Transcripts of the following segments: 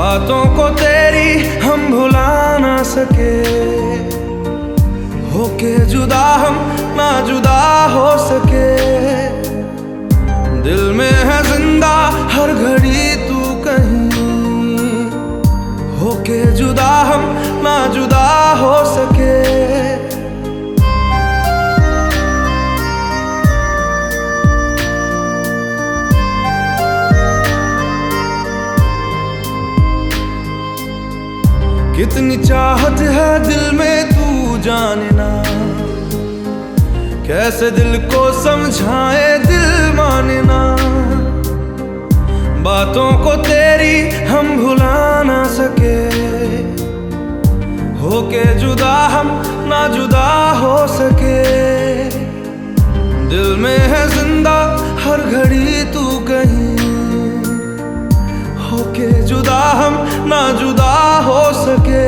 बातों को तेरी हम भुला ना सके, होके जुदा हम ना जुदा हो सके। दिल में है जिंदा हर घड़ी तू कहीं, होके जुदा हम ना जुदा हो सके। कितनी चाहत है दिल में तू जाने ना, कैसे दिल को समझाए दिल माने ना। बातों को तेरी हम भुला ना सके, होके जुदा हम ना जुदा हो सके। दिल में है जिंदा हर घड़ी तू कहीं, होके जुदा हम ना जुदा हो सके।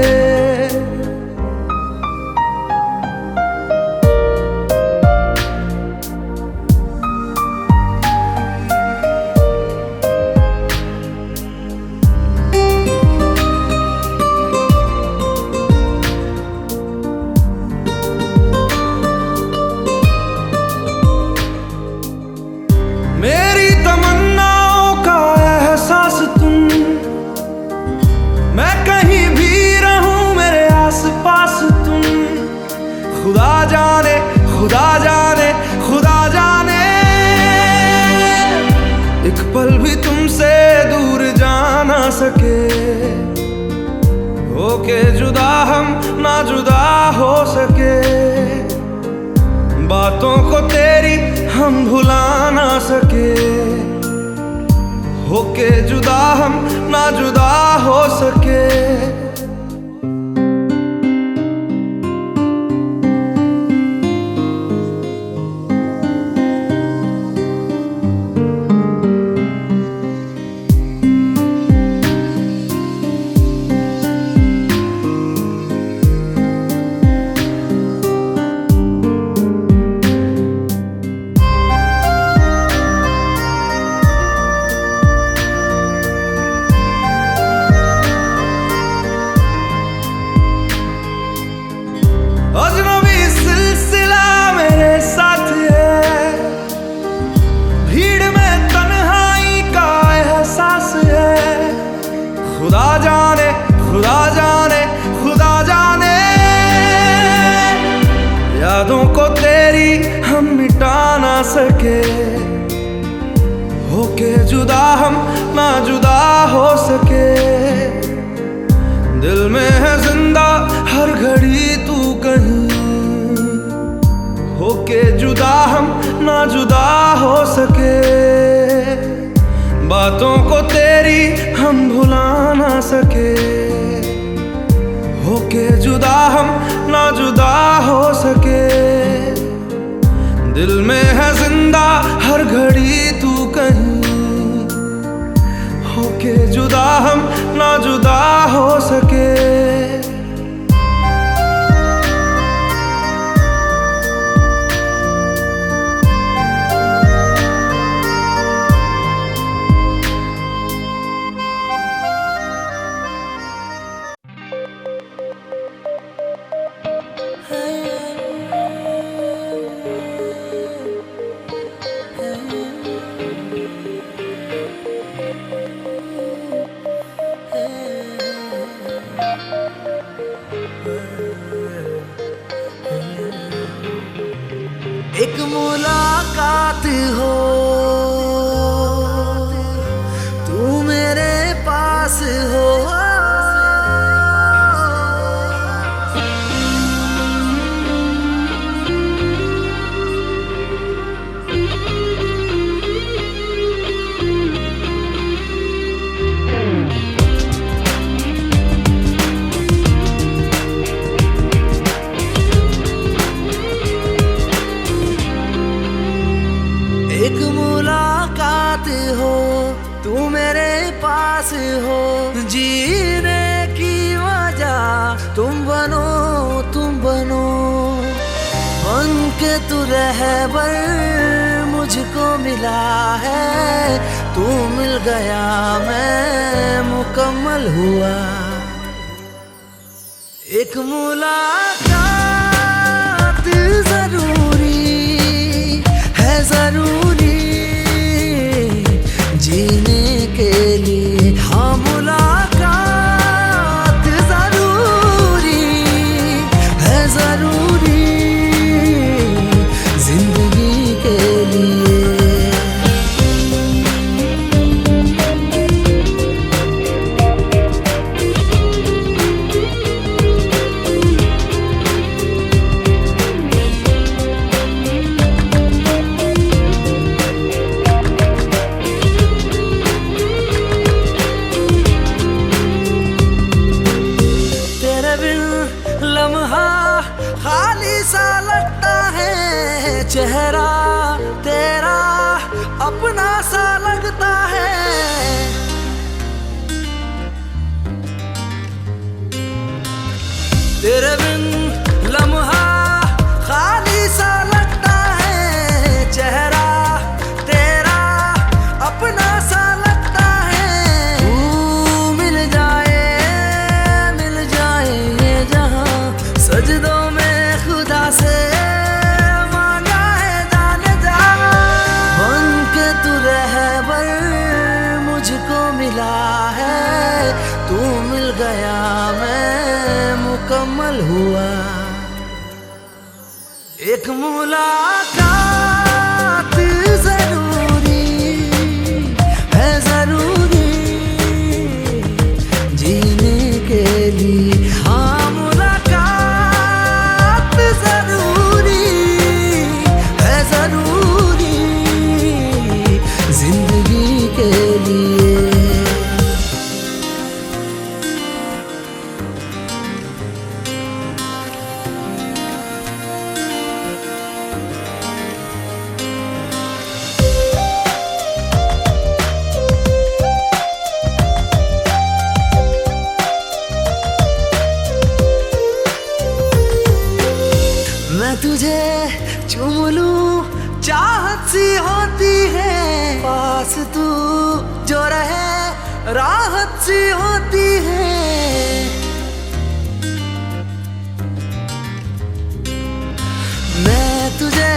मेरी तमन्नाओं का एहसास तुम, मैं कहीं भी रहूं मेरे आस पास तुम। खुदा जाने खुदा जाने खुदा जाने, एक पल भी तुमसे दूर जा ना सके, होके जुदा हम ना जुदा हो सके। बातों को तेरी हम भुला ना सके, होके जुदा हम ना जुदा हो सके। अजनबी सिलसिला मेरे साथ है, भीड़ में तन्हाई का एहसास है। खुदा जाने खुदा जाने खुदा जाने, यादों को तेरी हम मिटा ना सके, होके जुदा हम ना जुदा हो सके। दिल में है जिंदा हर घड़ी तू कहीं, होके जुदा हम ना जुदा हो सके। बातों को तेरी हम भुला ना सके, होके जुदा हम ना जुदा हो सके। दिल में है जिंदा हर घड़ी तू कहीं, होके जुदा हम ना जुदा हो सके। एक मुलाकात हो तू मेरे पास हो, एक मुलाकात हो तू मेरे पास हो। जीने की वजह तुम बनो बन के तू रहबर मुझको मिला है। तू तू मिल गया मैं मुकम्मल हुआ। एक मुलाकात जरूरी है, जरूरी जीने के लिए। हाँ मुलाकात जरूरी है, जरूरी जिंदगी के लिए। खाली सा लगता है चेहरा तेरा, अपना सा लगता है। तेरे बिन लम्हा खाली सा लगता है चेहरा तेरा, अपना सा लगता है। तू मिल जाए ये जहां, सजदों से मांगा है जाने जा। बन के तू रहबर मुझको मिला है, तू मिल गया मैं मुकम्मल हुआ। एक मुलाकात जरूरी है, जरूरी जीने के लिए। हाँ जिंदगी के लिए। मैं तुझे चूम लूं चाहत सी होती है, पास तू जो रहे राहत सी होती है। मैं तुझे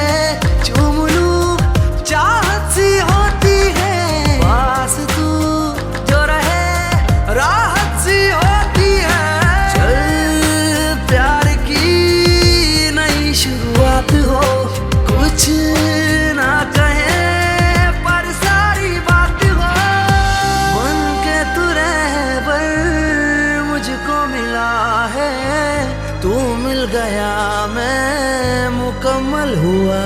चूम लूं चाहत सी होती है, पास तू जो रहे राहत सी होती है। चल प्यार की नई शुरुआत हो, कुछ ना कहे पर सारी बात हो। बन के तू रहबर मुझको मिला है, तू मिल गया मैं मुकम्मल हुआ।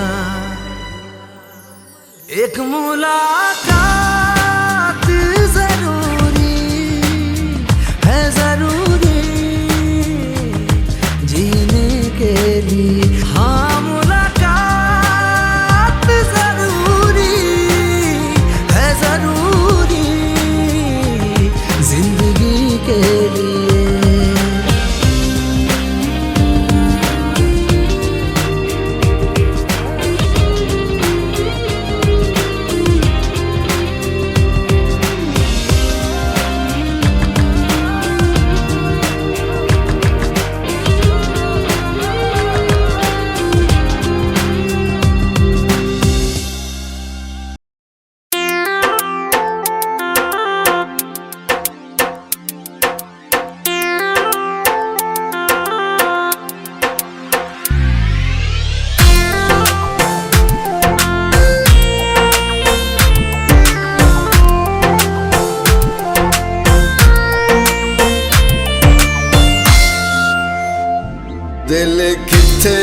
एक मुलाकात जरूरी है, जरूरी जीने के लिए। हाँ जिंदगी के लिए। दिल किथे